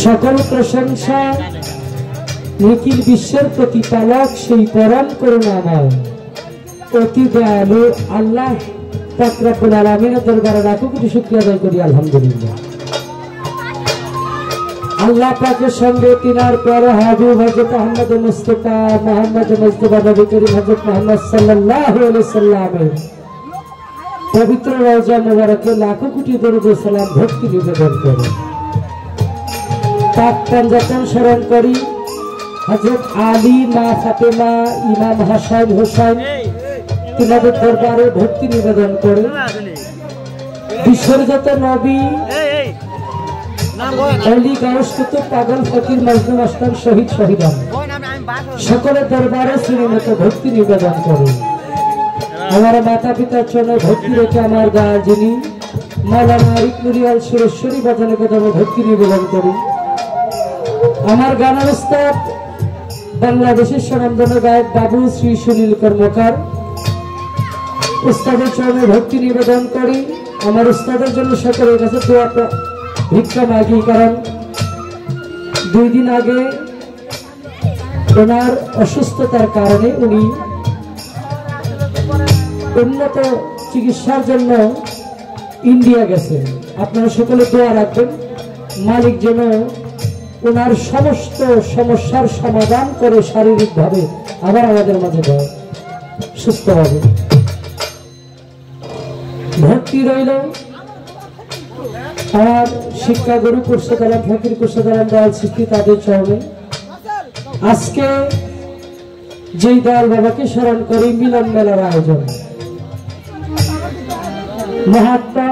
সকল প্রশংসা নিখিল বিশ্বের প্রতিপালক সেই পরম করুণাময় অতি দয়ালু আল্লাহ পাক রব্বুল আলামিনের দরবারে লাখো কোটি শুকরিয়া আদায় করি আলহামদুলিল্লাহ। আল্লাহ পাকের সঙ্গে তিনার প্যারা হাবিব হযরত মুহাম্মদ মুস্তাফা নবী করিম হযরত মুহাম্মদ সাল্লাল্লাহু আলাইহি সাল্লামের পবিত্র রওজা মুবারকে লাখো কোটি দরুদ ও সালাম ভক্তি নিবেদন করি। পাক পঞ্জাতন স্মরণ করি হযরত আলী, মা ফাতেমা, ইমাম হাসান হোসেন তিনাদের দরবারে ভক্তি নিবেদন করে বিশ্বের যত নবী অলি গাউস কুতুব পাগল ফকির মজনু মাস্তান শহীদ শহীদান সকলের দরবারে শ্রীমত ভক্তি নিবেদন করে। আমার মাতা পিতার চরণে ভক্তি রেখে আমার গায়ে যিনি মাওলানা আরিফ নুরিয়াল সুরেশ্বরী বাজানে কদমে ভক্তি নিবেদন করি। আমার গানের উস্তাদ বাংলাদেশের স্বনামধন্য গায়ক বাবু শ্রী সুনীল কর্মকার উস্তাদের চরণে ভক্তি নিবেদন করি। আমার উস্তাদের জন্য সকলের কাছে দোয়া ভিক্ষা মাগি, কারণ 2 দিন আগে ওনার অসুস্থতার কারণে উনি উন্নত চিকিৎসার জন্য ইন্ডিয়া গেছেন। আপনারা সকলে দোয়া রাখবেন মালিক যেন ওনার সমস্ত সমস্যার সমাধান করে শারীরিকভাবে আবার আমাদের মাঝে দেয় সুস্থভাবে। ভক্তি রইল আমার শিক্ষা গুরু কুরশেদারাম ফকির কুরশেদারাম দয়াল সৃষ্টি তাদের চরণে। আজকে যেই দয়াল বাবাকে স্মরণ করি মিলন মেলার আয়োজন মহাত্মা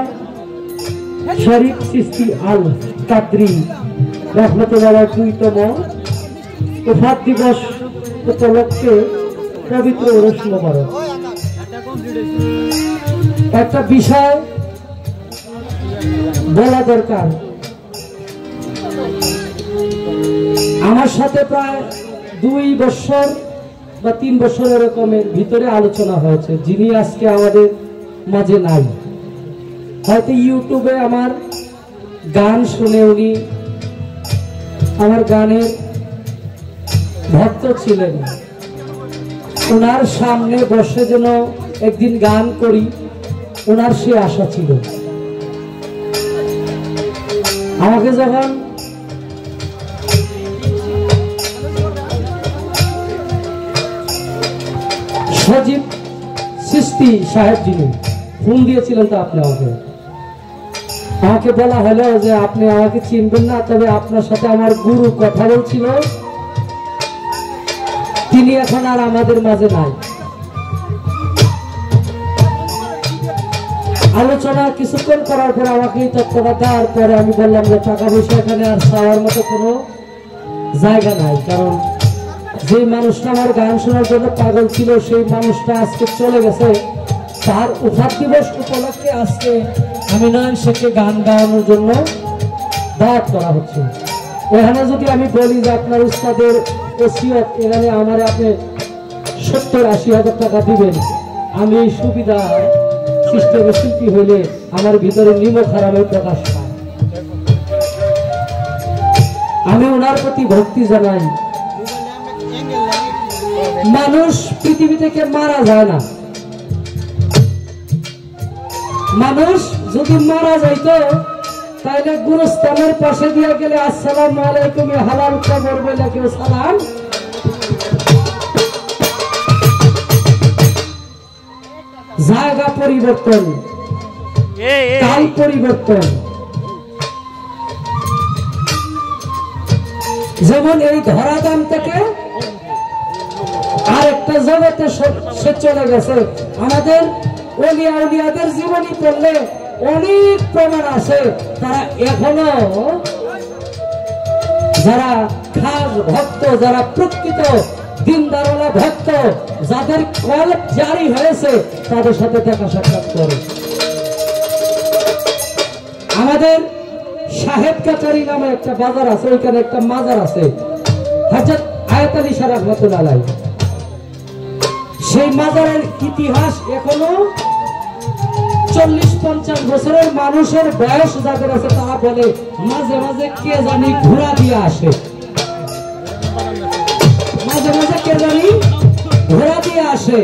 শরীফ সৃষ্টি আল কাদরি রহমতুল্লাহ 2তম ওফাত দিবস উপলক্ষে পবিত্র ওরস মোবারক। একটা বিষয় বলা দরকার, আমার সাথে প্রায় 2 বছর বা 3 বছর এরকমের ভিতরে আলোচনা হয়েছে, যিনি আজকে আমাদের মাঝে নাই। হয়তো ইউটিউবে আমার গান শুনে উনি আমার গানের ভক্ত ছিলেন, ওনার সামনে বসে যেন একদিন গান করি ওনার সে আশা ছিল। আমাকে যখন সজীব সৃষ্টি সাহেব যিনি ফোন দিয়েছিলেন, তো আপনি আমাকে বলা হলো যে আপনি আমাকে চিনবেন না, তবে আপনার সাথে আমার গুরু কথা বলছিল, তিনি এখন আর আমাদের মাঝে নাই। আলোচনা কিছুক্ষণ করার পরে আমাকে এই তথ্যটা দেওয়ার পরে আমি বললাম যে টাকা পয়সা এখানে আর চাওয়ার মতো কোনো জায়গা নাই, কারণ যে মানুষটা আমার গান শোনার জন্য পাগল ছিল সেই মানুষটা আজকে চলে গেছে। তার ওফাত দিবস উপলক্ষে আজকে আমি নয়ন শেখকে গান গাওয়ানোর জন্য দাওয়াত করা হচ্ছে। এখানে যদি আমি বলি যে আপনার উস্তাদের ওসিয়ত, এখানে আমার আপনি 70-80 হাজার টাকা দিবেন, আমি এই সুবিধা সিস্টেমের শিল্পী হইলে আমার ভিতরে নিমক হারামের প্রকাশ পায়। আমি ওনার প্রতি ভক্তি জানাই। মানুষ পৃথিবী থেকে মারা যায় না, মানুষ যদি মারা যাইতো তাহলে গুরুস্থানের পাশে দিয়ে গেলে আসসালামু আলাইকুম হালাল কবর বলে কেউ সালাম, জায়গা পরিবর্তন, কাল পরিবর্তন। যেমন এই ধরাধাম থেকে আরেকটা জগতে সে চলে গেছে। আমাদের ওলিয়া উলিয়াদের জীবনী পড়লে অনেক প্রমাণ আছে, তারা এখনো যারা খাস ভক্ত, যারা প্রকৃত দিনদারওয়ালা ভক্ত, যাদের কলব জারি হয়েছে তাদের সাথে দেখা সাক্ষাৎ করে। আমাদের সাহেব কাচারি নামে একটা বাজার আছে, ওইখানে একটা মাজার আছে হযরত আয়াত আলী শাহ রাহমাতুল্লাহ আলাইহি। সেই মাজারের ইতিহাস এখনো 40-50 বছরের মানুষের বয়স যাদের আছে তারা বলে মাঝে মাঝে কে জানি ঘোড়া দিয়ে আসে, মাঝে মাঝে কে জানি ঘোড়া দিয়ে আসে,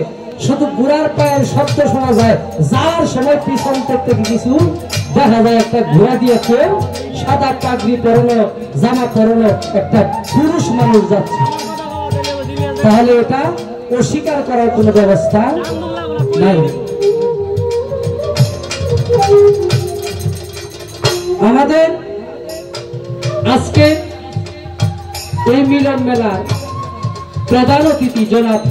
শুধু ঘোড়ার পায়ের শব্দ শোনা যায়, যার সময় পিছন থেকে কিছু দেখা যায় একটা ঘোড়া দিয়ে কেউ সাদা পাগড়ি পরানো জামা পরানো একটা পুরুষ মানুষ যাচ্ছে। তাহলে এটা অস্বীকার করার কোনো ব্যবস্থা নাই। আমাদের আজকে এই মিলন মেলার প্রধান অতিথি জনাব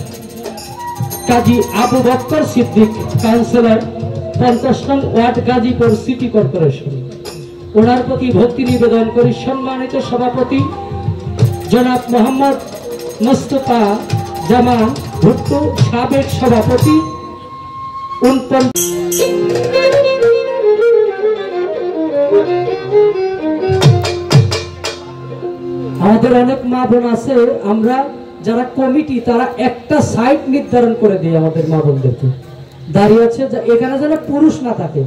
কাজী আবু বকর সিদ্দিক, কাউন্সিলর 50 নং ওয়ার্ড গাজীপুর সিটি কর্পোরেশন, ওনার প্রতি ভক্তি নিবেদন করি। সম্মানিত সভাপতি জনাব মোহাম্মদ মুস্তফা জামান ভুট্টু, সাবেক সভাপতি। আমাদের অনেক মা বোন আছে, আমরা যারা কমিটি তারা একটা সাইড নির্ধারণ করে দিই আমাদের মা বোনদেরকে, দাঁড়িয়ে আছে এখানে যেন পুরুষ না থাকে,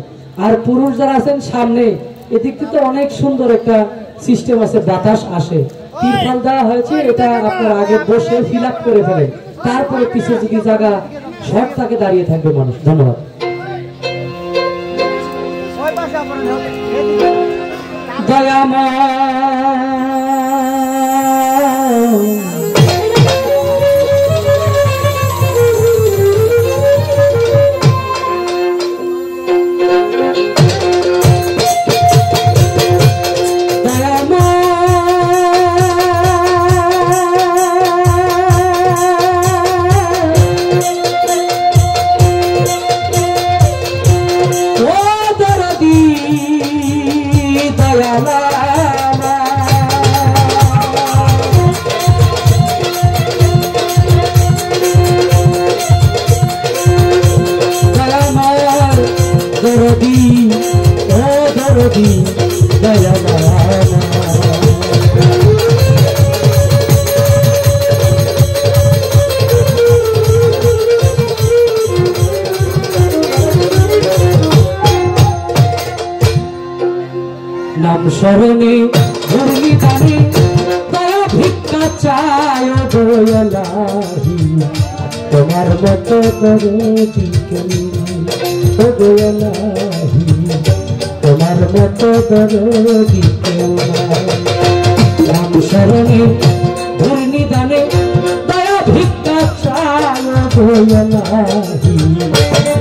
আর পুরুষ যারা আছেন সামনে এদিক থেকে অনেক সুন্দর একটা সিস্টেম আছে, বাতাস আসে, তিরপাল দেওয়া হয়েছে, এটা আপনার আগে বসে ফিল আপ করে ফেলেন, তারপরে পিছিয়ে যদি জায়গা শর্ট থাকে দাঁড়িয়ে থাকবে মানুষ। ধন্যবাদ। নাম স্মরণে ধর্মী দানে দয়া ভিক্ষা চায় দয়ালাহি, তোমার মতো দরদি ও দয়ালাহি, তোমার মতো দরদি নাম স্মরণে ধর্মী দানে দয়া ভিক্ষা চায় দয়ালাহি,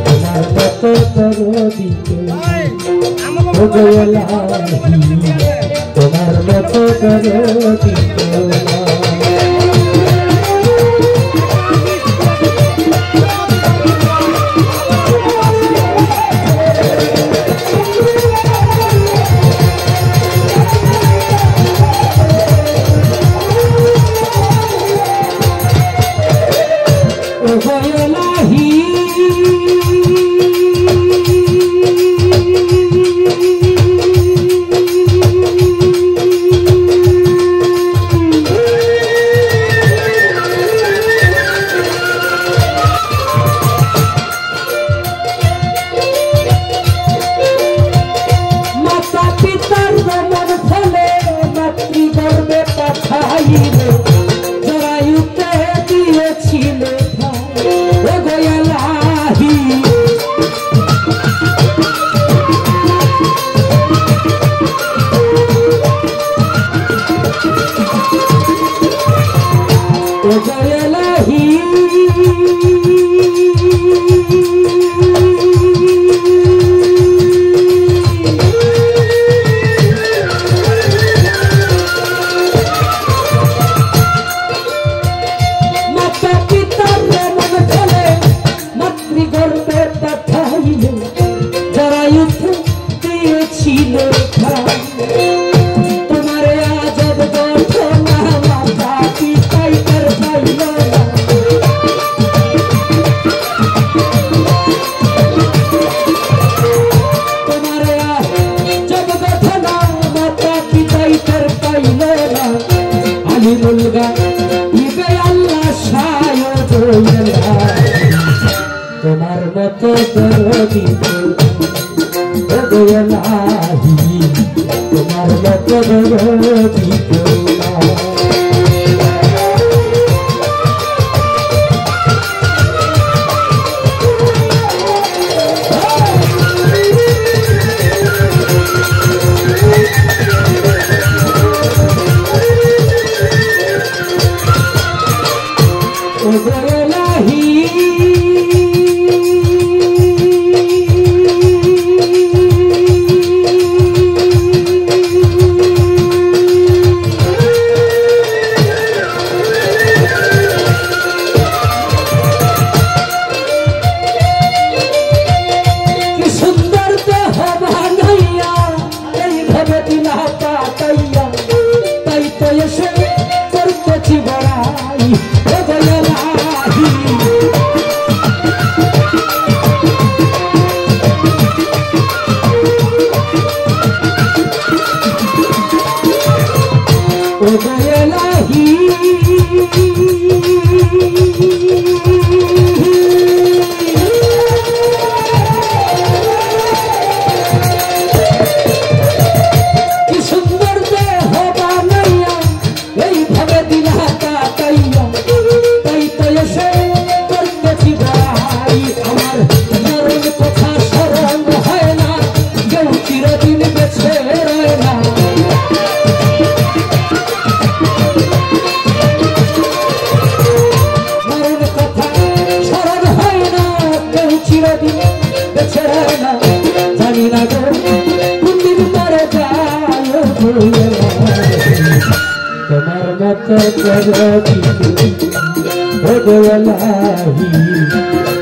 তোমার মতো দরদি তোমার মতো দরদি দরদি কেউ নাই।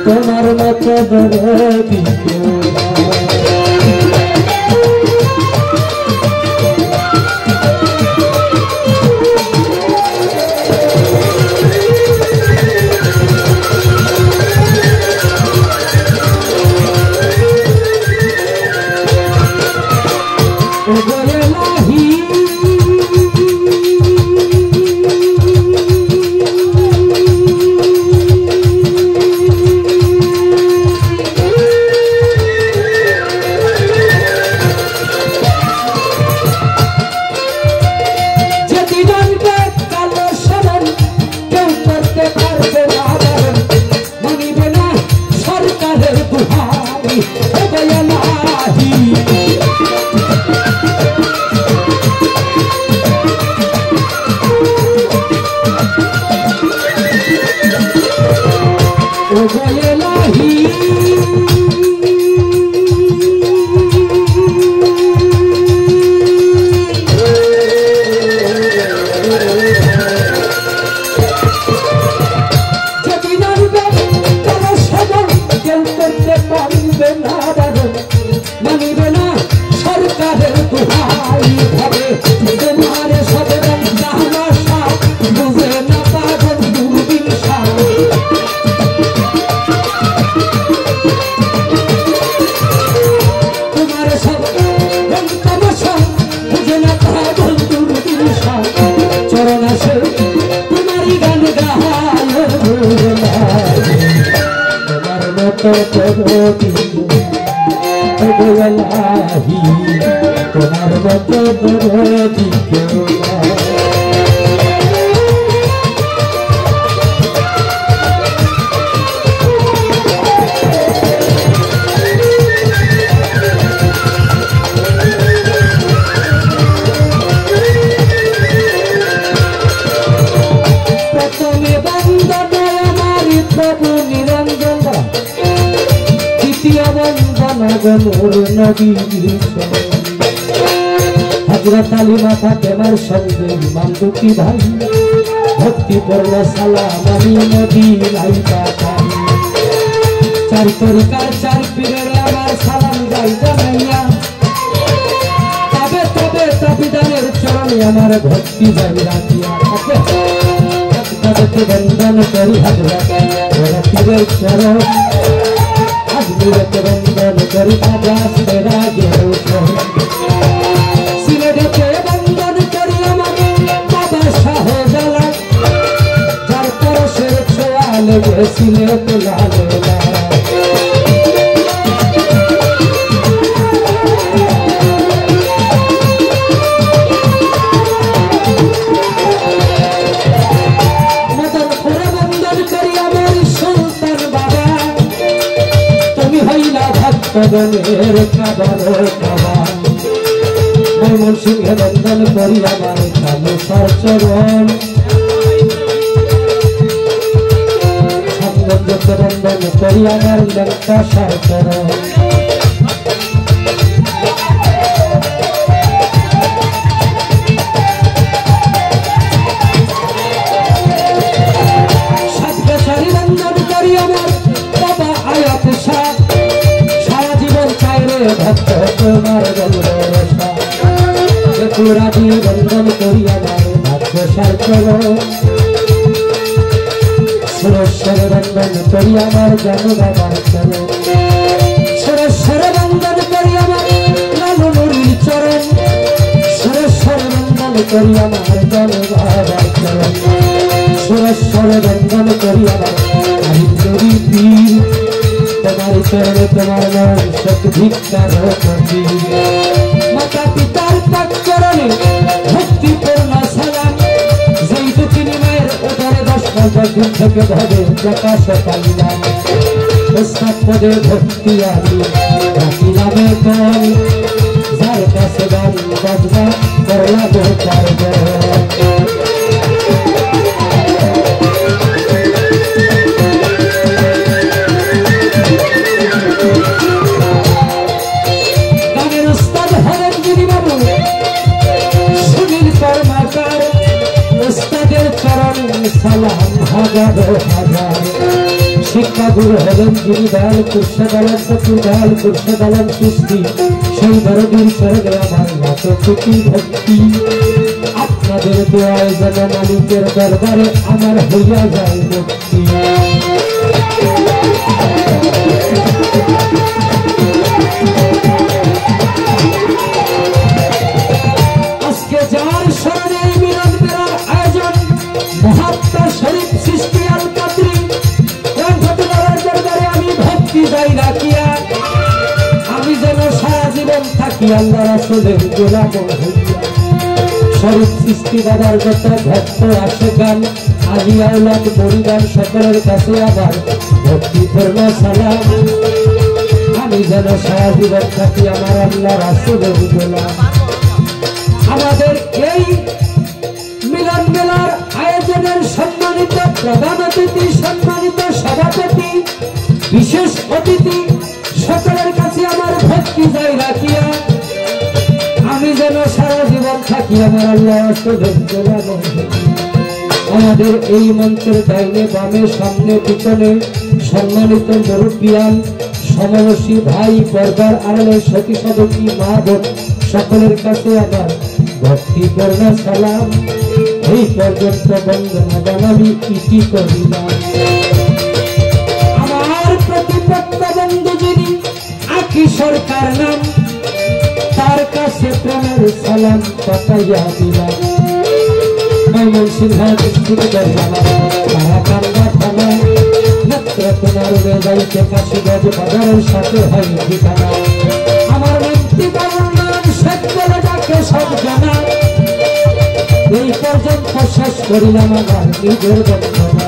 তোমার মতো দরদি কেউ তোমার মতো দরদি কেউ প্রথমে বন্দনা আমার প্রভু নিরঞ্জন, দ্বিতীয় বন্দনা গনুর নবী হযরত আলী মাতা প্রেমার সঙ্গে ইমাম দুটি ভাই, ভক্তি পড়ল সালাম আমি মদিনায় পাঠাই। চার তরিকার চার পীরের আমার সালাম গাই জানাইয়া, তবে তবে তাবিদানের চরণে আমার ভক্তি যাই রাখিয়া। তাদেরকে বন্দন করি হযরত পীরের চরণ, আজমিরকে বন্দন করি খাজা সিরাজের চরণ। সিলেটে বন্দন করি আমার বাবা শাহজালাল, যার পরশের ছোঁয়া লেগে সিলেট লাল লাল। গগনের খাবার খাবার ময়মনসিংহে বন্দন করি আমার কালো সার চরণ সামগঞ্জে বন্দন করি আমার লেঙ্কা সার চরণ সাতগাছারি বন্দন করি আমার বাবা আয়াত শাহ সারা জীবন চাইরে ভক্ত তোমার গল্প পুরা দিয়ে বন্দন করি আমার ভাগ্য সার চরণ সুরেশ্বর বন্দন করি আমার জানো বাবার চরণ সুরেশ্বর বন্দন করি আমার লালু নুরির চরণ সুরেশ্বর বন্দন করি আমার জানো বাবার চরণ সুরেশ্বর বন্দন করি আমার নুরি পীর তোমার চরণে তোমার নাম সত ভিক্ষার ফকির মাতা পিতার পাক চরণে ভক্তিপূর্ণ সালাম যেই দুঃখিনী মায়ের উদরে 10 দিন থেকে ভাবে প্রকাশ পাইলাম ওস্তাদ পদে ভক্তি আমি রাখিলামে কল যার কাছে গান বাজনা করলাম পারবে সালাম হাজার হাজার শিক্ষা গুরু হলেন যিনি দয়াল কুর্শাদালাম ফকির দয়াল কুর্শাদালাম সৃষ্টি সেই দরদির চরণে আমার মতো খুশি ভক্তি আপনাদের দোয়ায় যেন মালিকের দরবারে আমার হইয়া যায় মুক্তি আজকে যার স্মরণে মিলন মেলার আয়োজন মহাত্মা শরীফ সৃষ্টি আল কাদরি রামফতেলার দরবারে আমি ভক্তি যাই রাখিয়া আমি যেন সারা জীবন থাকি আল্লাহ রাসূলের গোলাম হইয়া শরীফ সৃষ্টি বাবার যত ভক্ত আসে গান আলী আওলাদ পরিবার সকলের কাছে আবার ভক্তিপূর্ণ সালাম আমি যেন সারা জীবন থাকি আমার আল্লাহ রাসূলের গোলাম আমাদের এই মিলন মেলার আয়োজনের সম্মানিত প্রধান অতিথি সম্মানিত সভাপতি বিশেষ অতিথি সকলের কাছে আমার ভক্তি যাই রাখিয়া আমি যেন সারা জীবন থাকি আমার আল্লাহ রাসূলের গোলাম আমাদের এই মঞ্চের ডাইনে বামে সামনে পিছনে সম্মানিত মুরব্বিয়ান সমবয়সী ভাই পর্দার আড়ালে সতী সাধকী মা বোন সকলের কাছে আমার ভক্তিপূর্ণ সালাম এই পর্যন্ত বন্দনা জানাবি ইতি করিলাম আমার প্রতিপক্ষ বন্ধু যিনি আকি সরকার নাম তার কাছে প্রেমের সালাম পাঠাইয়া দিলাম ময়মনসিংহ ডিস্ট্রিক্ট কারাকান্দা থানা নেত্রকোনার যাইতে কাশীগঞ্জ বাজারের সাথে হয় ঠিকানা আমার মন্ত্রী বাবুর নাম শেখ বলে ডাকে সব জানা এই পর্যন্ত শেষ করিলাম আমার নিজের বন্দনা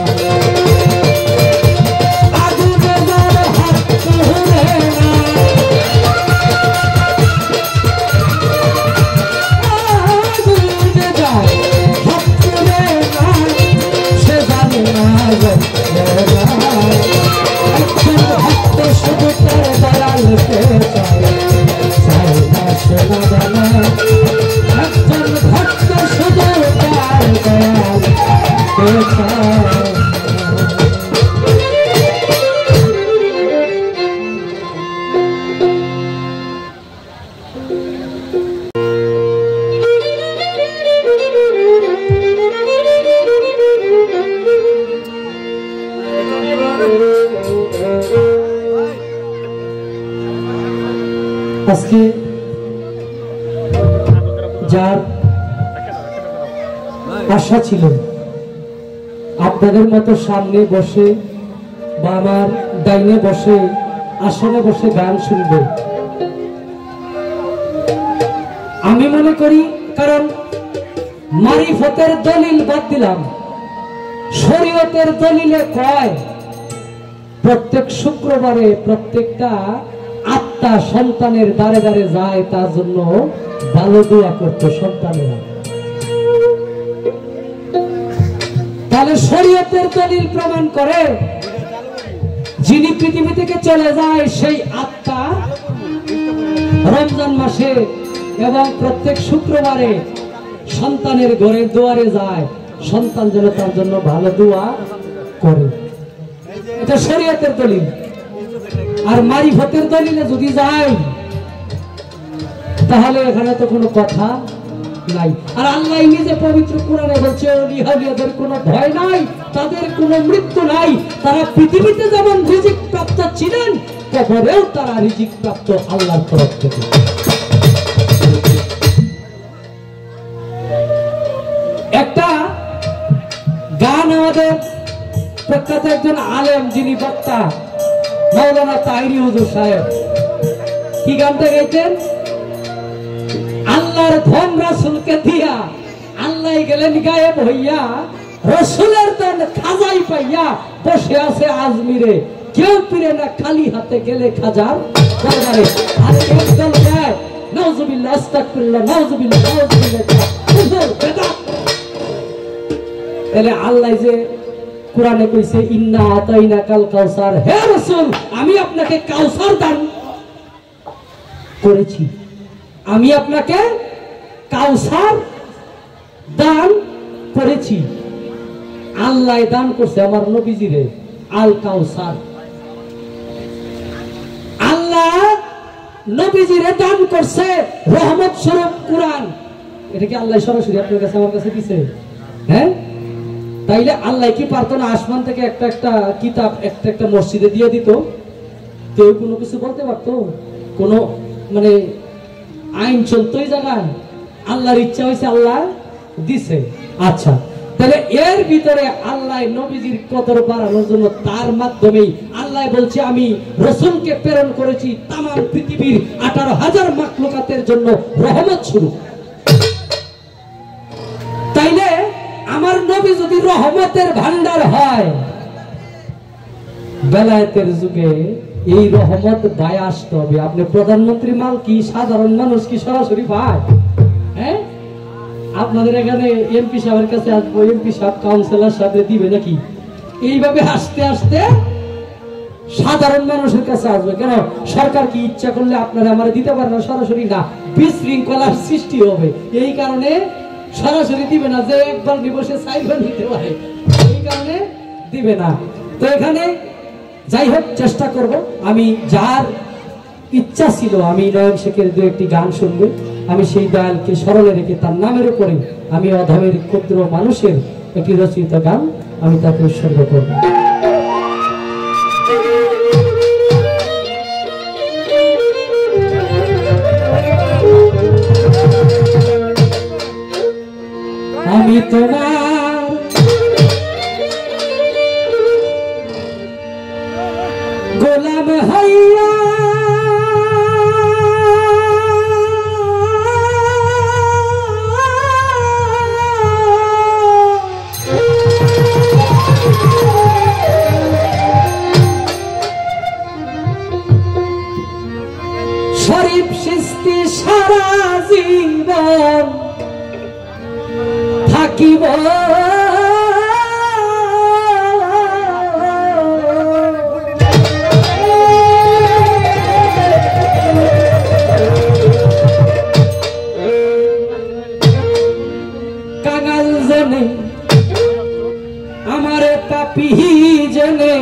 আজকে যার আশা ছিল আপনাদের মতো সামনে বসে বা আমার ডাইনে বসে আসনে বসে গান শুনবে, আমি মনে করি কারণ মারিফতের দলিল বাদ দিলাম, শরীয়তের দলিলে কয় প্রত্যেক শুক্রবারে প্রত্যেকটা আত্মা আত্মা সন্তানের দ্বারে দ্বারে যায়, তার জন্য ভালো দোয়া করতো সন্তানেরা। তাহলে শরীয়তের দলিল প্রমাণ করে যিনি পৃথিবী থেকে চলে যায় সেই আত্মা রমজান মাসে এবং প্রত্যেক শুক্রবারে সন্তানের ঘরে দুয়ারে যায়, সন্তান যেন তার জন্য ভালো দোয়া করে। এটা শরীয়তের দলিল। আর মারিফতের দলিলে যদি যায় তাহলে এখানে তো কোনো কথা নাই। আর আল্লাহ নিজে পবিত্র কোরআনে বলছে ওলিয়াদের কোনো ভয় নাই, তাদের কোনো মৃত্যু নাই। তারা পৃথিবীতে যেমন রিজিক প্রাপ্ত ছিলেন, কবরেও তারা রিজিক প্রাপ্ত আল্লাহর তরফ থেকে। একটা গান আমাদের প্রখ্যাত একজন আলেম যিনি বক্তা মাওলানা তাহিরি হুজুর সাহেব, কি গানটা গাইতেন? আল্লাহর ধন রাসূলকে দিয়া আল্লাহ গেলেন গায়েব হইয়া, রাসূলের ধন খাজাই পাইয়া বসে আছে আজমিরে, কেউ ফিরে না খালি হাতে গেলে খাজার দরবারে। আর একদল গায় নাউজুবিল্লাহ আস্তাগফিরুল্লাহ নাউজুবিল্লাহ নাউজুবিল্লাহ। তাহলে আল্লাহ যে কোরআনে কইছে ইন্না আতাইনাকাল কাউসার, হে রাসূল আমি আপনাকে কাউসার দান করেছি, আমি আপনাকে কাউসার দান করেছি। আল্লাহ দান করছে আমার নবীজিরে আল কাউসার। আল্লাহ নবীজিরে দান করছে রহমত স্বরূপ কোরআন। এটা কি আল্লাহ সরাসরি আপনার কাছে আমার কাছে দিছে? হ্যাঁ, তাইলে আল্লাহ কি পারতো না আসমান থেকে একটা একটা কিতাব একটা একটা মসজিদে দিয়ে দিত? কেউ কোনো কিছু বলতে পারতো? কোনো মানে আইন চলতোই জায়গায়? আল্লাহর ইচ্ছা হয়েছে, আল্লাহ দিছে। আচ্ছা, তাহলে এর ভিতরে আল্লাহ নবীজির কদর বাড়ানোর জন্য তার মাধ্যমেই আল্লাহ বলছে আমি রাসূলকে প্রেরণ করেছি তাম পৃথিবীর 18,000 মাখলুকাতের জন্য রহমত স্বরূপ। তাইলে আমার নবী যদি রহমতের ভান্ডার হয়, বেলায়েতের যুগে এই রহমত বায় আসতে হবে। আপনি প্রধানমন্ত্রী মাল কি সাধারণ মানুষ কি সরাসরি পায়? হ্যাঁ, আপনাদের এখানে এমপি সাহেবের কাছে আসবো, এমপি সাহেব কাউন্সিলর সাথে দিবে নাকি? এইভাবে আস্তে আস্তে সাধারণ মানুষের কাছে আসবে। কেন? সরকার কি ইচ্ছা করলে আপনারা আমার দিতে পারে না সরাসরি? না, বিশৃঙ্খলার সৃষ্টি হবে। এই কারণে সরাসরি দিবে না, যে একবার নিবসে চাইবার নিতে পারে, এই কারণে দিবে না। তো এখানে যাই হোক চেষ্টা করব, আমি যার ইচ্ছা ছিল আমি নয়ন শেখের দু একটি গান শুনবো, আমি সেই দয়ালকে স্মরণে রেখে তার নামের উপরে আমি অধমের ক্ষুদ্র মানুষের একটি রচিত গান আমি তাকে উৎসর্গ করব। আমি তোমার গোলাম হইয়া শরীফ সৃষ্টি সারা জীবন থাকিব, কাঙাল জেনে আমারে পাপী জেনে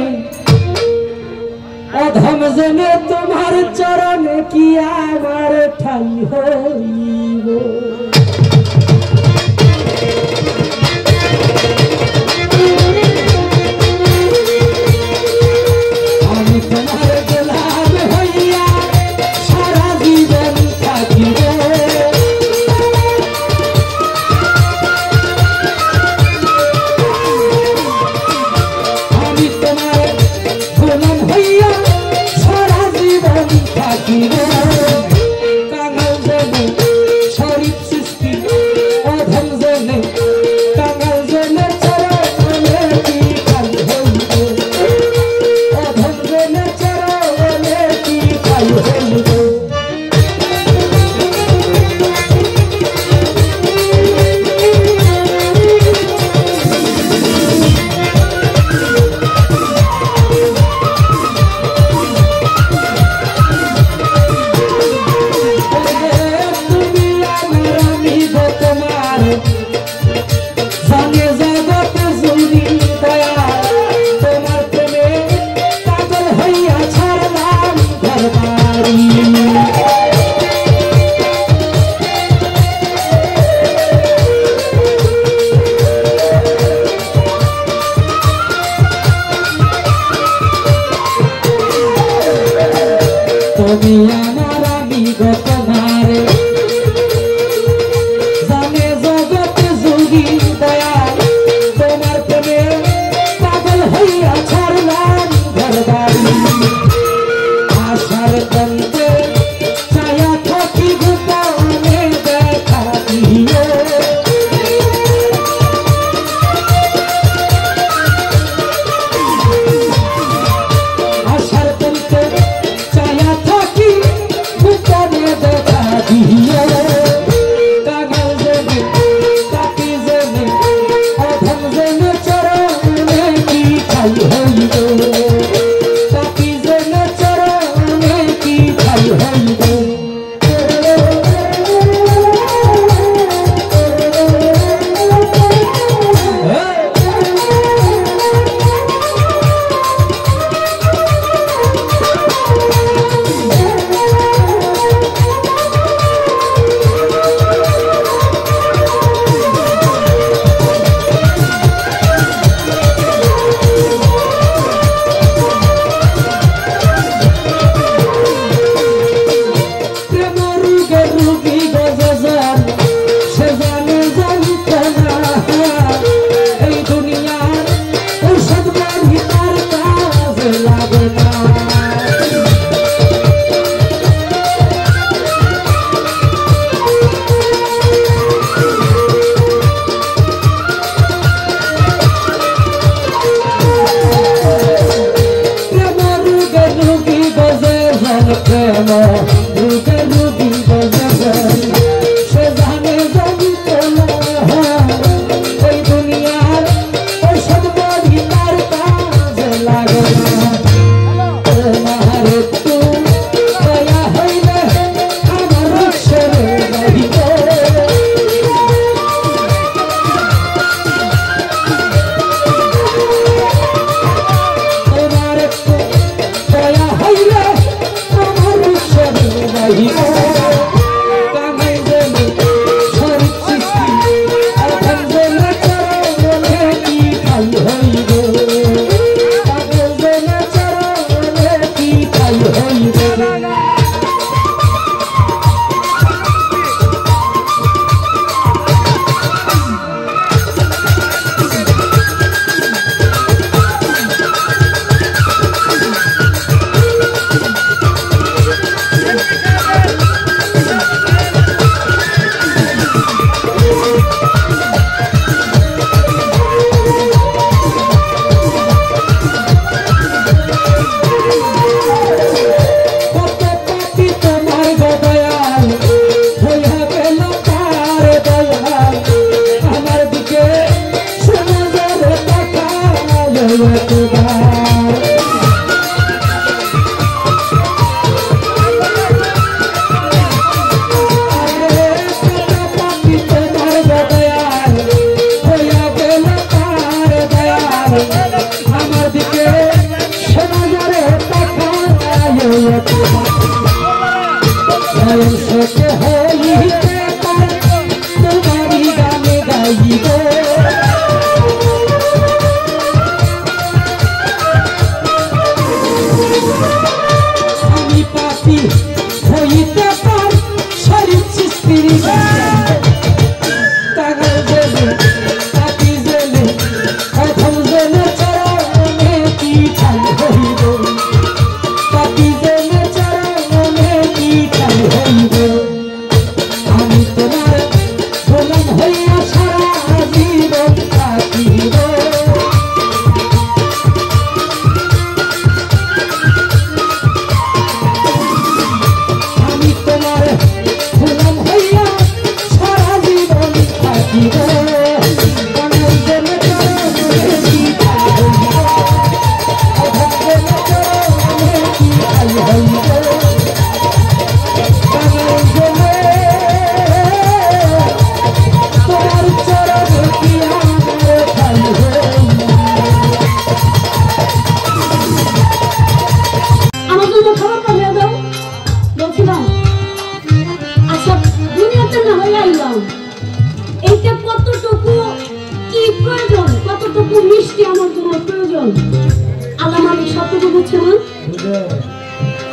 অধম জেনে তোমার চরণে কি আমার ঠাই হইব। আমি তোমার গোলাম হইয়া সারা জীবন থাকিব, আমি তোমার গোলাম হইয়া সারা জীবন থাকিব। কাঙাল জেনে তুমি আমার আমি গো তোমারে জানে জগতে জুড়ি দয়াল তোমার প্রেমে পাগল হইয়া ছাড়লাম ঘর বাড়ি আশার তন্তে ছায়া থাকি গোপনে দেখা দিও আশার তন্তে ছায়া থাকি গোপনে দেখা দিও কাগল জেনে কাটি জেনে অধম জেনে চরণে কি খাই হইব কাটি জেনে চরণে কি খাই হইব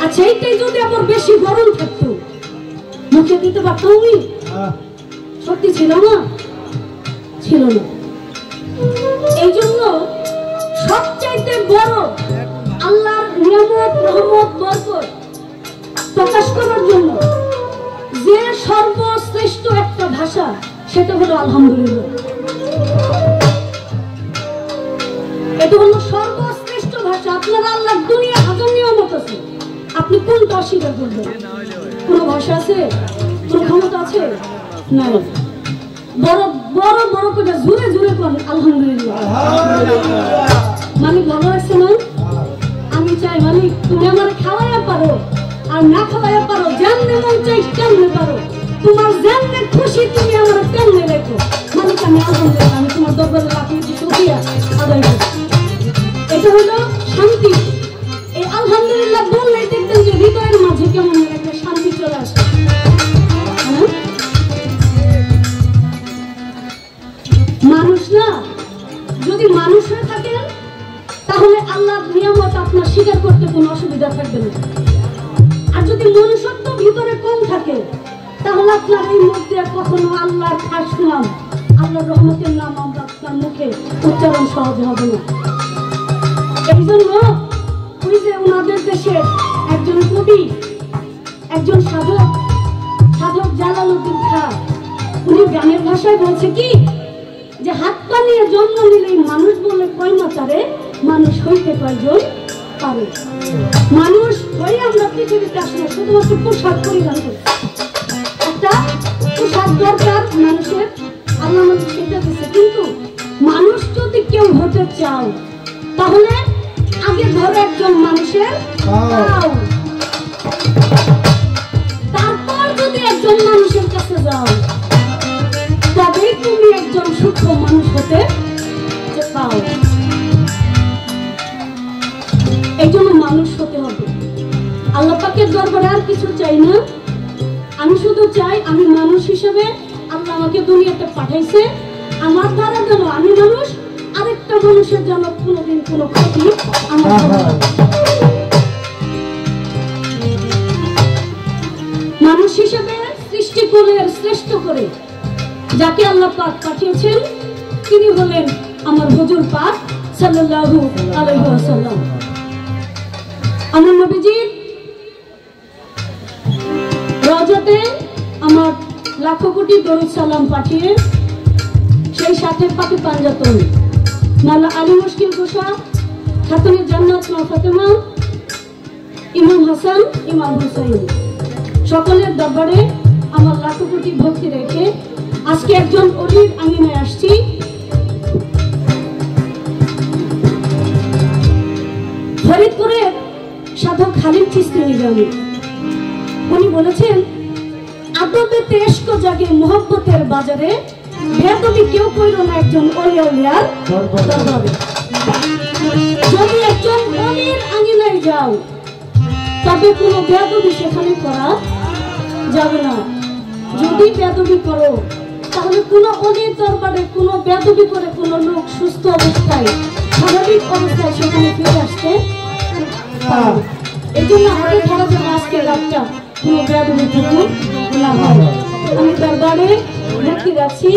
আচ্ছা এইটাই যদি আমার বেশি গরম থাকতো মুখে দিতে পারতাম আমি? সত্যি ছিল না, ছিল না। এই জন্য সবচাইতে বড় আল্লাহর নিয়ামত রহমত বরকত প্রকাশ করার জন্য যে সর্বশ্রেষ্ঠ একটা ভাষা সেটা হলো আলহামদুলিল্লাহ। এটা হলো সর্বশ্রেষ্ঠ ভাষা। আপনার আল্লাহ দুনিয়া হাজার নিয়ামত আছে, আপনি কোনটা অস্বীকার করবেন? কোন ভাষা আছে, কোন ক্ষমতা আছে? নাই। বড় বড় বড় করে জোরে জোরে করেন আলহামদুলিল্লাহ। মালিক ভালো আছে না? আমি চাই মালিক তুমি আমার খাওয়াইয়া পারো আর না খাওয়াইয়া পারো, যেমনে মন চাই তেমনে পারো, তোমার যেমনে খুশি তুমি আমার তেমনে রেখো মালিক। আমি আলহামদুলিল্লাহ, আমি তোমার দরবারে লাখি শুকরিয়া আদায় করি। এটা হলো শান্তি। এই আলহামদুলিল্লাহ বললেই দেখবেন যে হৃদয়ের মাঝে কেমন একটা শান্তি চলে আসে। মানুষ না, যদি মানুষ হয়ে থাকেন তাহলে আল্লাহর নিয়ামত আপনার স্বীকার করতে কোনো অসুবিধা থাকবে না। আর যদি মনুষ্যত্ব ভিতরে কম থাকে তাহলে আপনার এই মুখ দিয়ে কখনো আল্লাহর খাস নাম, আল্লাহর রহমতের নাম আমরা আপনার মুখে উচ্চারণ সহজ হবে না। এই জন্য ওই যে ওনাদের দেশে একজন কবি, একজন সাধক, সাধক জালালউদ্দিন খাঁ, উনি গানের ভাষায় বলছে কি যে হাত পা নিয়ে জন্ম নিলেই মানুষ বলে কয় না তারে, মানুষ হইতে কয়জন পারে। মানুষ হয়ে আমরা পৃথিবীতে আসলে শুধুমাত্র পোশাক পরিধান করি, একটা পোশাক দরকার মানুষের, আল্লাহ আমাদের সেটা দিচ্ছে। কিন্তু মানুষ যদি কেউ হতে চাও তাহলে আগে ধরো একজন মানুষের পাও, তারপর যদি একজন মানুষের কাছে যাও তবেই তুমি একজন সূক্ষ্ম মানুষ হতে পাও। এই জন্য মানুষ হতে হবে। আল্লাহ পাকের দরবারে আর কিছু চাই না, আমি শুধু চাই আমি মানুষ হিসেবে আল্লাহ আমাকে দুনিয়াতে পাঠাইছে, আমার দ্বারা যেন আমি মানুষ আরেকটা মানুষের যেন কোনোদিন কোনো ক্ষতি আমার মানুষ হিসেবে সৃষ্টিকুলের শ্রেষ্ঠ করে যাকে আল্লাহ পাক পাঠিয়েছেন তিনি হলেন আমার হুজুর পাক সাল্লাল্লাহু আলাইহি ওয়াসাল্লাম। আমার নবীজির রওজাতে আমার লাখো কোটি দরুদ সালাম পাঠিয়ে সেই সাথে পাকে পাঞ্জাতন মাওলা আলী মুশকিল কুশা, খাতুনে জান্নাত মা ফাতেমা, ইমাম হাসান, ইমাম হুসাইন সকলের দরবারে আমার লাখো কোটি ভক্তি রেখে আজকে একজন অলির আঙিনায় আসছি। ফরিদপুরের সাধক খালিদ চিশতি নিজামী উনি বলেছেন আদবে তেশক জাগে মোহব্বতের বাজারে, বেয়াদবি কেউ কইল না একজন অলি আউলিয়ার দরবারে। যদি একজন অলির আঙিনায় যাও তবে কোনো বেয়াদবি সেখানে করা যাবে না। যদি বেয়াদবি করো তাহলে কোনো অলির দরবারে কোনো বেয়াদবি করে কোনো লোক সুস্থ অবস্থায় স্বাভাবিক অবস্থায় সেখানে ফিরে আসতে পারবে। এই জন্য আমাদের ধরা যেন আজকে রাতটা কোনো বেয়াদবি থেকে না হয়। আমি দরবারে ভক্তি রাখছি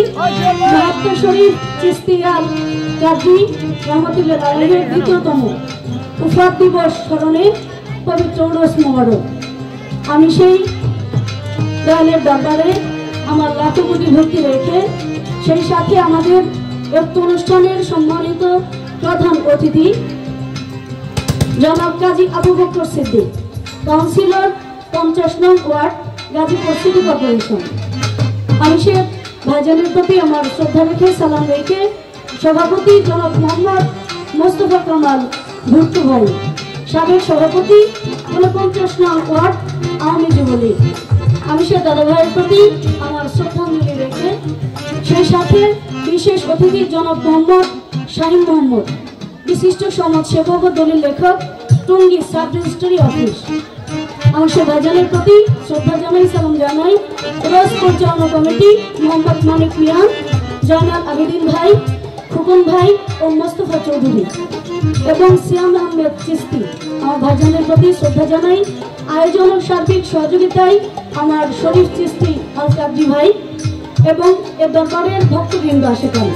মহাত্মা শরীফ চিশতি আল কাজী রহমতুল্লাহ আলাইহির দ্বিতীয়তম উফাত দিবস স্মরণে পবিত্র উরুস মোবারক। আমি সেই দয়ালের দরবারে আমার লাখো কোটি ভক্তি রেখে সেই সাথে আমাদের উক্ত অনুষ্ঠানের সম্মানিত প্রধান অতিথি জনাব কাজী আবু বকর সিদ্দিক, কাউন্সিলর 50 নং ওয়ার্ড, গাজীপুর সিটি কর্পোরেশন। আমি সে ভাইজানের প্রতি আমার শ্রদ্ধা রেখে সালাম রেখে সভাপতি জনাব মোহাম্মদ মোস্তফা কামাল ভুট্টু ভাই, সাবেক সভাপতি 49 নং ওয়ার্ড আওয়ামী যুবলীগ, আমি সে দাদা ভাইয়ের প্রতি আমার শ্রদ্ধাঞ্জলি রেখে সেই সাথে বিশেষ অতিথি জনাব মোহাম্মদ শাহিন মোহাম্মদ, বিশিষ্ট সমাজসেবক ও দলিল লেখক, টঙ্গী সাব রেজিস্ট্রি অফিস, আমার সে ভাইজানের প্রতি শ্রদ্ধা জানাই, সালাম জানাই। রোজ পরিচালনা কমিটি মোহাম্মদ মানিক মিয়ান, জয়নাল আবেদিন ভাই, খুকন ভাই ও মোস্তফা চৌধুরী এবং সিয়াম আহমেদ চিশতি, আমার ভাইজানের প্রতি শ্রদ্ধা জানাই। আয়োজন ও সার্বিক সহযোগিতায় আমার শরীফ চিস্তি আল কাবজি ভাই এবং এ দরবারের ভক্তবৃন্দ আশেপাশে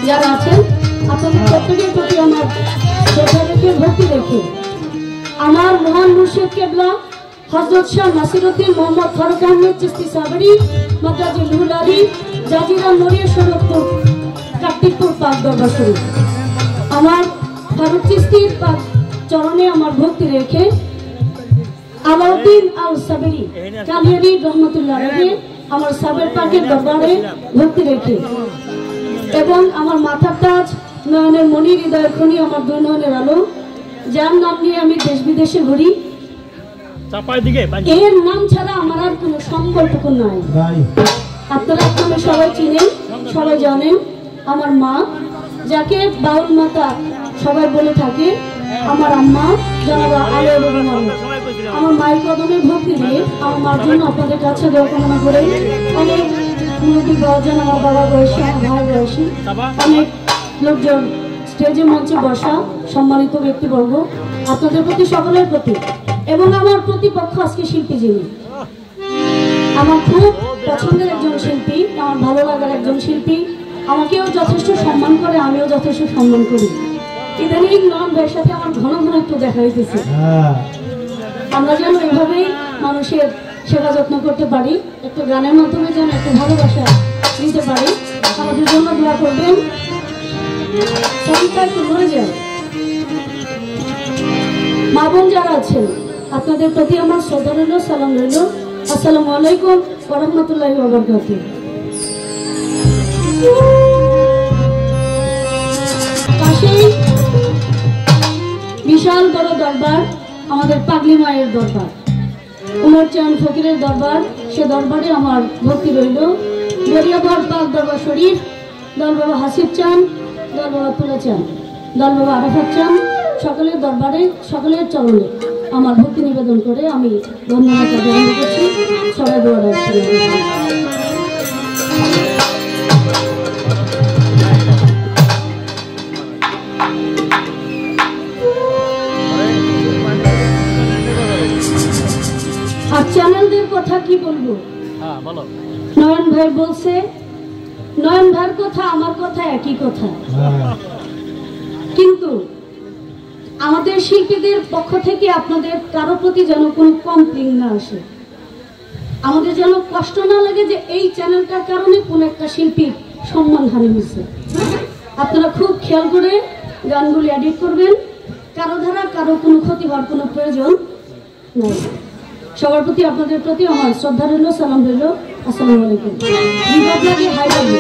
যারা আছেন, আপনাদের প্রত্যেকের প্রতি আমার শ্রদ্ধা রেখে ভক্তি রেখে আমার মহান মুর্শিদ কেবলা হযরত শাহ নাসিরউদ্দিন মোহাম্মদ ফারুক আহমেদ চিশতি সাবরি মাদ্রাজে লুলারি জাজিরা নড়িয়া শরীফপুর কার্তিকপুর পাক দরবার শরীফ আমার ফারুক চিশতির পাক চরণে আমার ভক্তি রেখে আলাউদ্দিন আল সাবেরি কালিয়ারি রহমতুল্লাহ আলাইহি আমার সাবের পাকের দরবারে ভক্তি রেখে এবং আমার মাথার তাজ নয়নের মণি হৃদয়ের খনি আমার দুই নয়নের আলো যার নাম নিয়ে আমি দেশ বিদেশে ঘুরি, এর নাম ছাড়া আমার আর কোনো সম্পর্ক নাই। আপনারা আপনারা সবাই চিনেন, সবাই জানেন আমার মা, যাকে বাউল মাতা সবাই বলে থাকে, আমার আম্মা জানাবা আলো রহমান। আমার মায়ের কদমে ভক্তি দিয়ে আমার মার জন্য আপনাদের কাছে দোয়া কামনা করে অনেক মুরব্বী বাবাজান, আমার বাবা বয়সী, আমার ভাই বয়সী, অনেক লোকজন স্টেজে মঞ্চে বসা সম্মানিত ব্যক্তিবর্গ, আপনাদের প্রতি সকলের প্রতি এবং আমার প্রতিপক্ষ আজকে শিল্পী যিনি আমার খুব পছন্দের একজন শিল্পী, আমার ভালো লাগার একজন শিল্পী, আমাকেও যথেষ্ট সম্মান করে, আমিও যথেষ্ট সম্মান করি। ইদানিং নয়ন ভাইয়ের সাথে আমার ঘন ঘন একটু দেখা হইতেছে। আমরা যেন এইভাবেই মানুষের সেবা যত্ন করতে পারি, একটু গানের মাধ্যমে যেন একটু ভালোবাসা দিতে পারি। আমাদের জন্য দোয়া করবেন। মা বোন যারা আছেন আপনাদের প্রতি আমার শ্রদ্ধা রইল, সালাম রইল। আসসালামু আলাইকুম ওয়া রাহমাতুল্লাহি ওয়া বারাকাতুহু। পাশেই বিশাল বড় দরবার, আমাদের পাগলি মায়ের দরবার, উমর চাঁদ ফকিরের দরবার। সে দরবারে আমার ভক্তি রইল। গরিয়াবর পাক দরবার শরীফ, দল বাবা হাসিব চাঁদ, দল বাবা তুলা চাঁদ, দল বাবা আরাফাত চাঁদ, সকলের দরবারে সকলের চরণে আমার ভক্তি নিবেদন করে আমি ধন্যবাদ জ্ঞাপন করছি। সবাই দোয়া রাখছি। আর চ্যানেলদের কথা কি বলবো, নয়ন ভাই বলছে, নয়ন ভাইয়ের কথা আমার কথা একই কথা, কিন্তু আমাদের শিল্পীদের পক্ষ থেকে আপনাদের কারো প্রতি যেন কোনো কমপ্লেইন না আসে, আমাদের যেন কষ্ট না লাগে যে এই চ্যানেলটার কারণে কোন একটা শিল্পীর সম্মানহানি হয়েছে। আপনারা খুব খেয়াল করে গানগুলি এডিট করবেন, কারো দ্বারা কারো কোনো ক্ষতি হওয়ার কোনো প্রয়োজন নেই। সবার প্রতি আপনাদের প্রতি আমার শ্রদ্ধা রইল, সালাম রইল। আসসালামু আলাইকুম। বিভাগ লাগে হাই লাগে।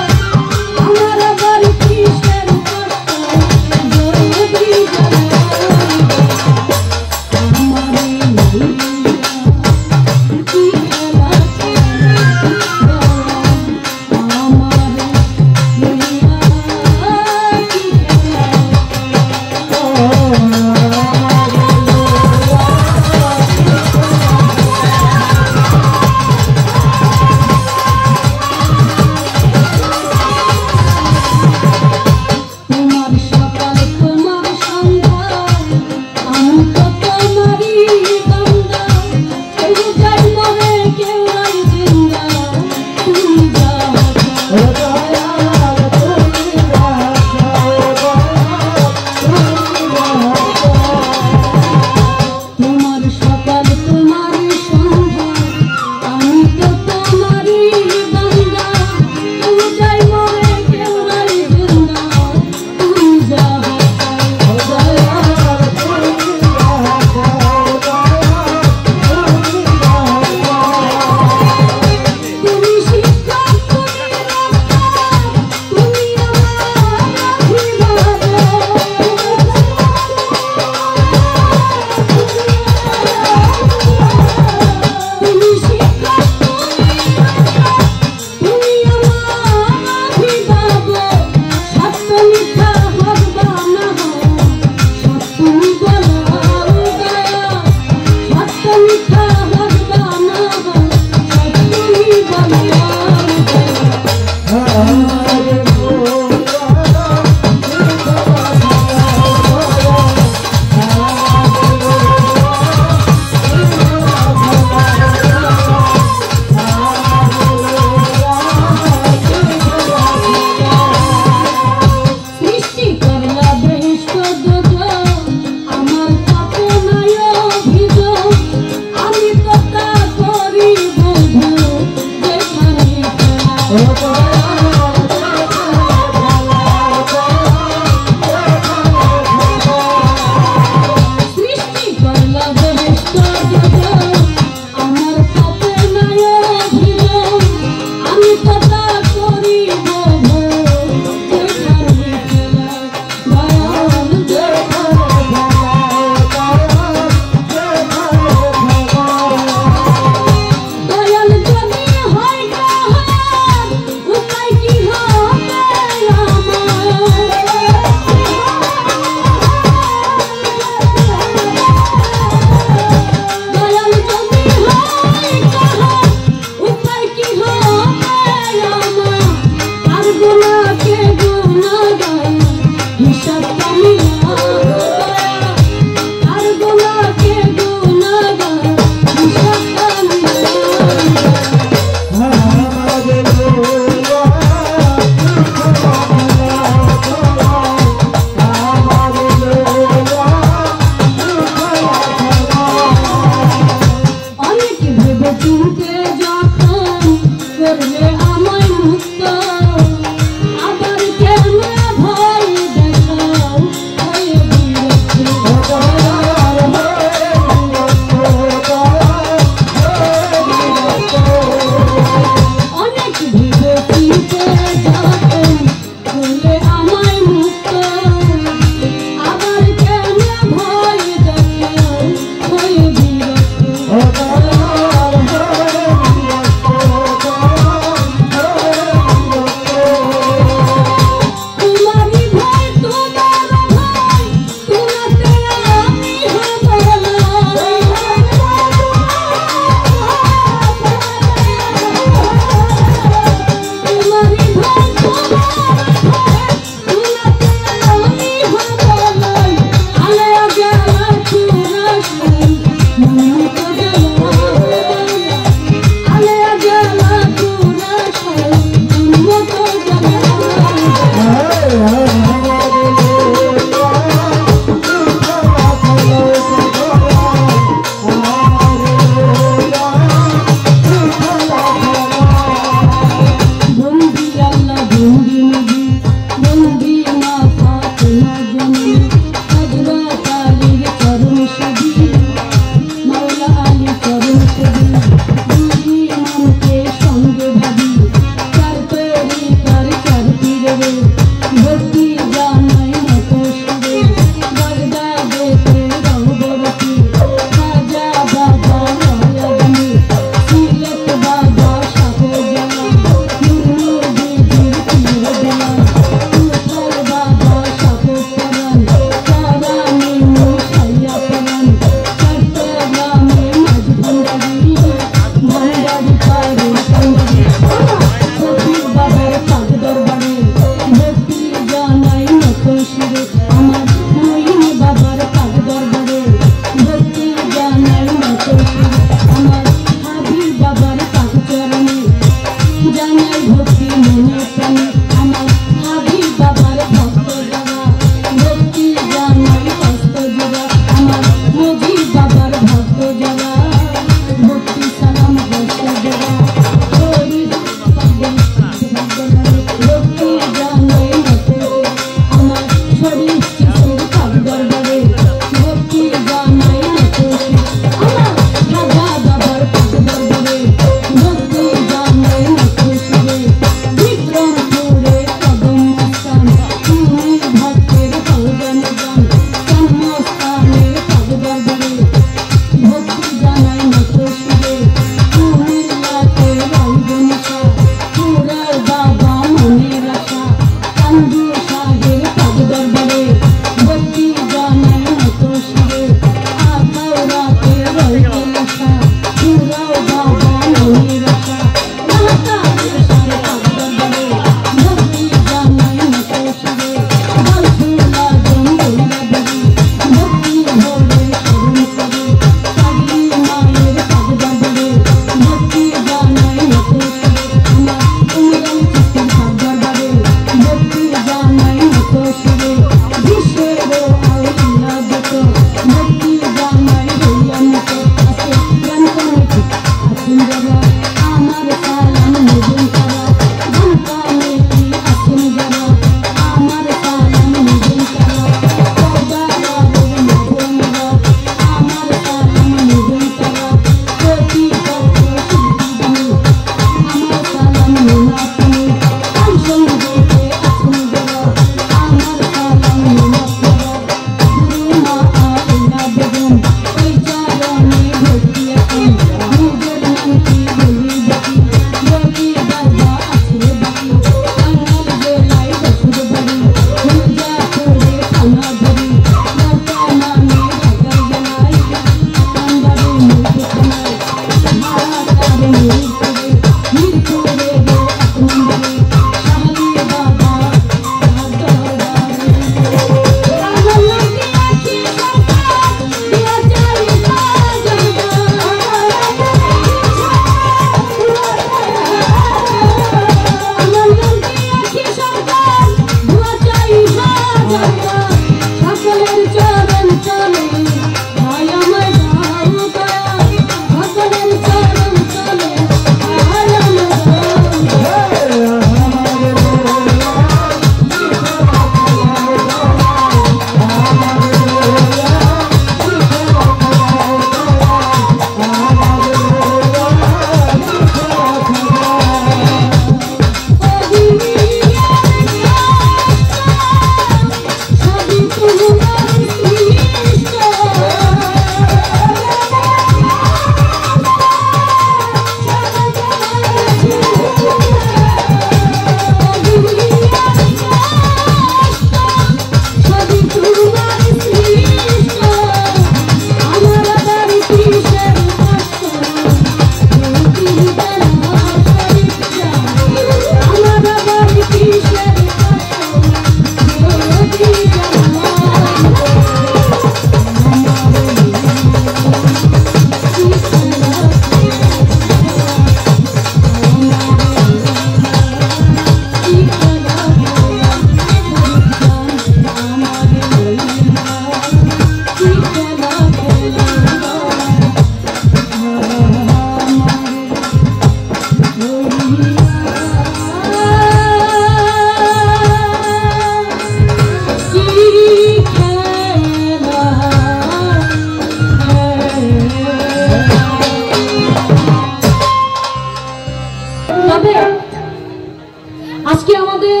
আমাদের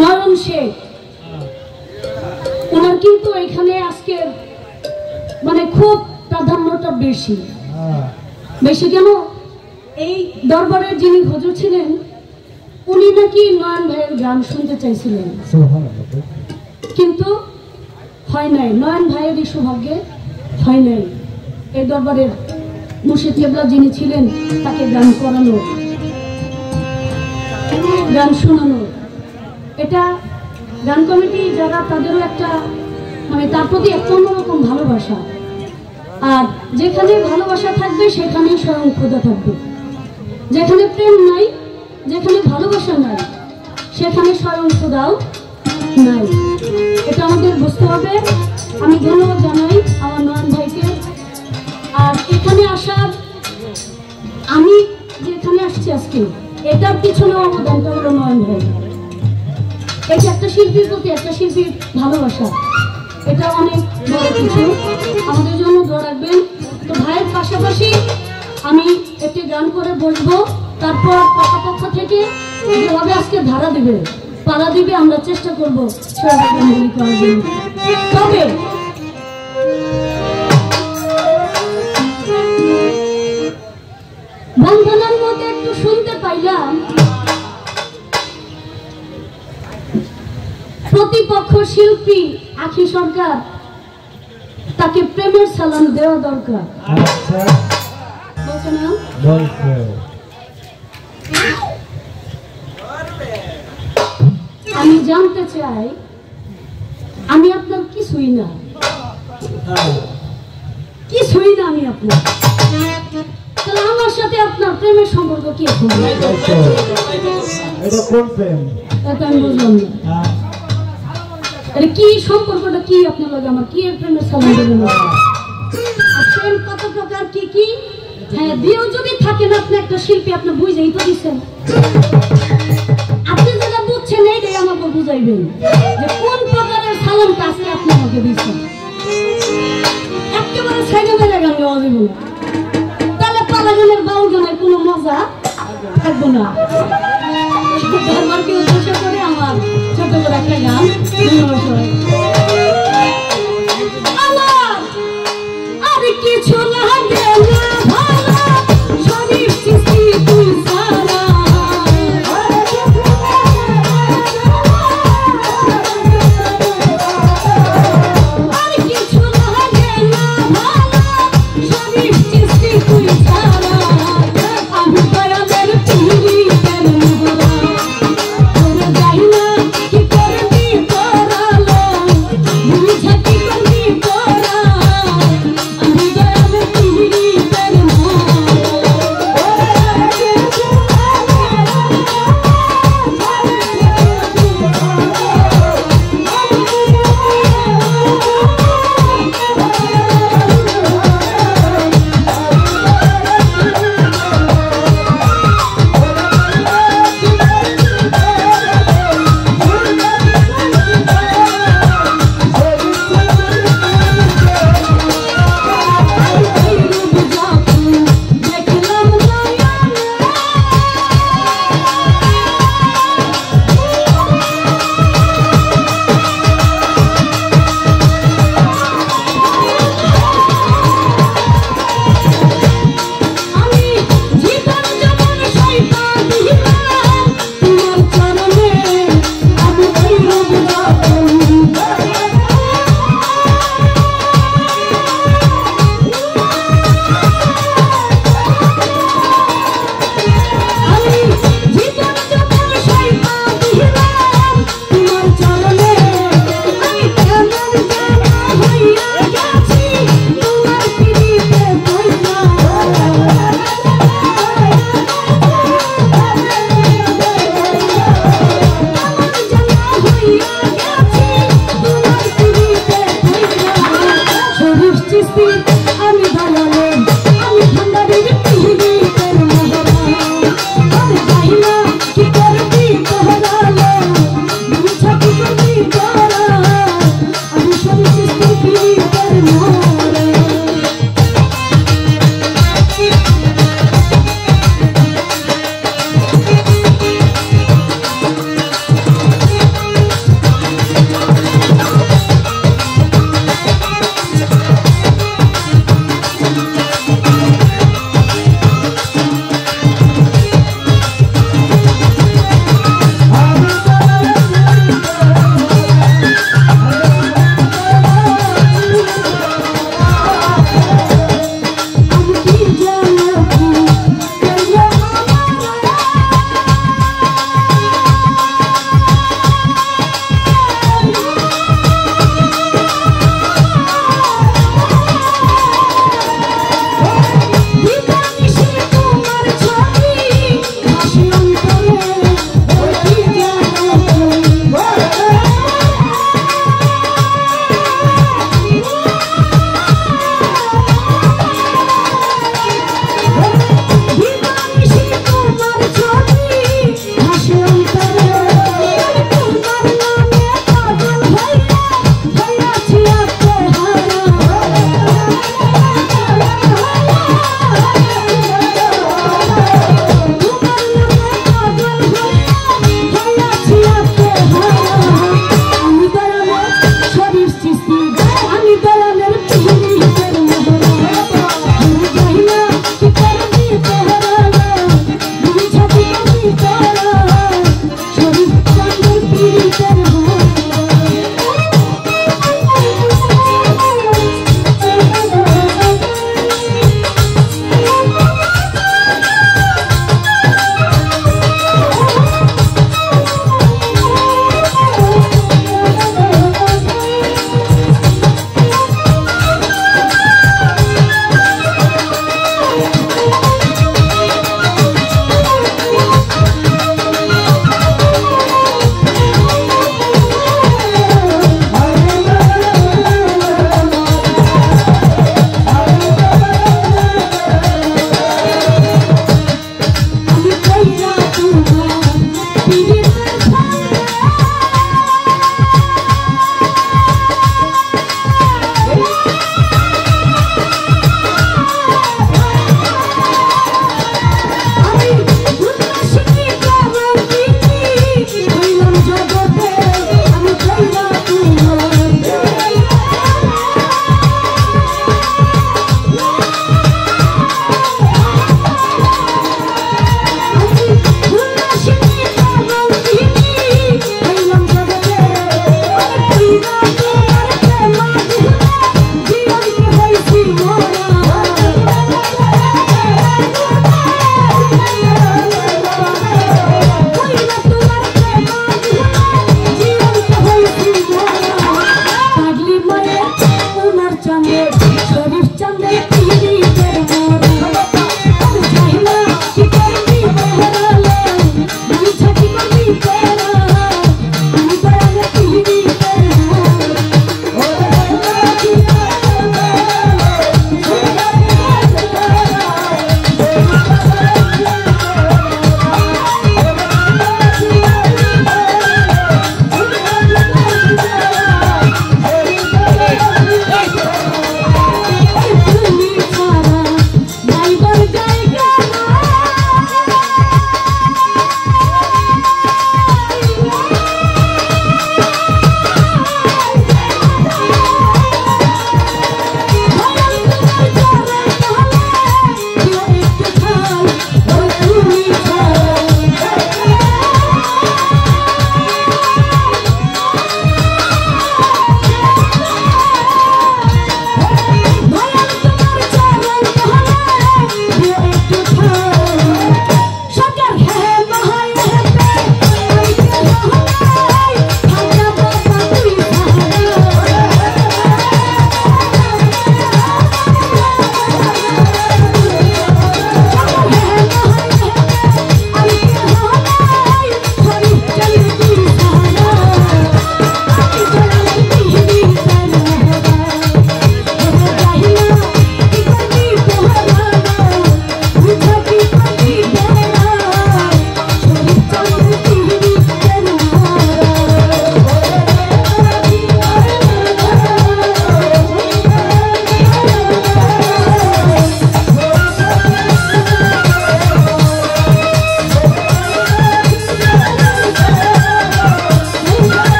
নয়ন শেখ, ওনার কিন্তু এখানে আজকে মানে খুব প্রাধান্যটা বেশি। বেশি কেন? এই দরবারের যিনি হুজুর ছিলেন উনি নাকি নয়ন ভাইয়ের গান শুনতে চাইছিলেন, কিন্তু হয় নাই। নয়ন ভাইয়ের এই সৌভাগ্যে হয় নাই এই দরবারের মুর্শিদ কেবলা যিনি ছিলেন তাকে গান করানো, গান শোনানো। এটা গান কমিটি যারা, তাদেরও একটা মানে তার প্রতি একটা অন্যরকম ভালোবাসা। আর যেখানে ভালোবাসা থাকবে সেখানেই স্বয়ং খোদা থাকবে। যেখানে প্রেম নাই, যেখানে ভালোবাসা নাই, সেখানে স্বয়ং খোদাও নাই। এটা আমাদের বুঝতে হবে। আমি ধন্যবাদ জানাই আমার নয়ন ভাইকে। আর এখানে আসার, আমি যেখানে আসছি আজকে, এটার পিছনে অবদানটা হলো নয়ন ভাই। এটা একটা শিল্পীর প্রতি একটা শিল্পীর ভালোবাসা, এটা অনেক বড় কিছু। আমাদের জন্য দোয়া রাখবেন। তো ভাইয়ের পাশাপাশি আমি একটি গান করে বসবো, তারপর পক্ষ থেকে যেভাবে আজকে ধারা দিবে, পাড়া দিবে, আমরা চেষ্টা করবো গানগুলি করার জন্য। তবে বন্ধনের মধ্যে একটু শুনতে পাইলাম প্রতিপক্ষ শিল্পী আখি সরকার, তাকে প্রেমের সালাম দেওয়া দরকার। বলছে না? আমি জানতে চাই, আমি আপনার কিছুই না, কিছুই না আমি আপনার, তাহলে আমার সাথে আপনার প্রেমের সম্পর্ক কি? এটা আমি বুঝলাম না। কি সম্পর্কটা কি আপনার লগে আমার? কি প্রেমের সালাম দেবেন? আর প্রেম কত প্রকার, কি কি? হ্যাঁ, দিয়েও যদি থাকেন আপনি একটা শিল্পী, আপনি বুঝেই তো দিচ্ছেন। আপনি যেটা বুঝছেন এইটাই আমাকে বুঝাইবেন যে কোন প্রকারের সালামটা আজকে আপনি আমাকে দিচ্ছেন। একেবারে ছেড়ে মেরে গান গাওয়া যাবে না, তাহলে পালা গানের বাউল গানের কোনো মজা থাকবো না। ধর্মকে উদ্দেশ্য করে আমার ছোট করে একটা গান। আমার আর কিছু লাগে না ভালো, শরীর সৃষ্টি তুই সারা। আর কিছু লাগে না ভালো, শরীর সৃষ্টি তুই সারা। আমি দয়ালের পিড়িতের মোহরা, পীড়িতের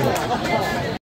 আলহামদুলিল্লাহ।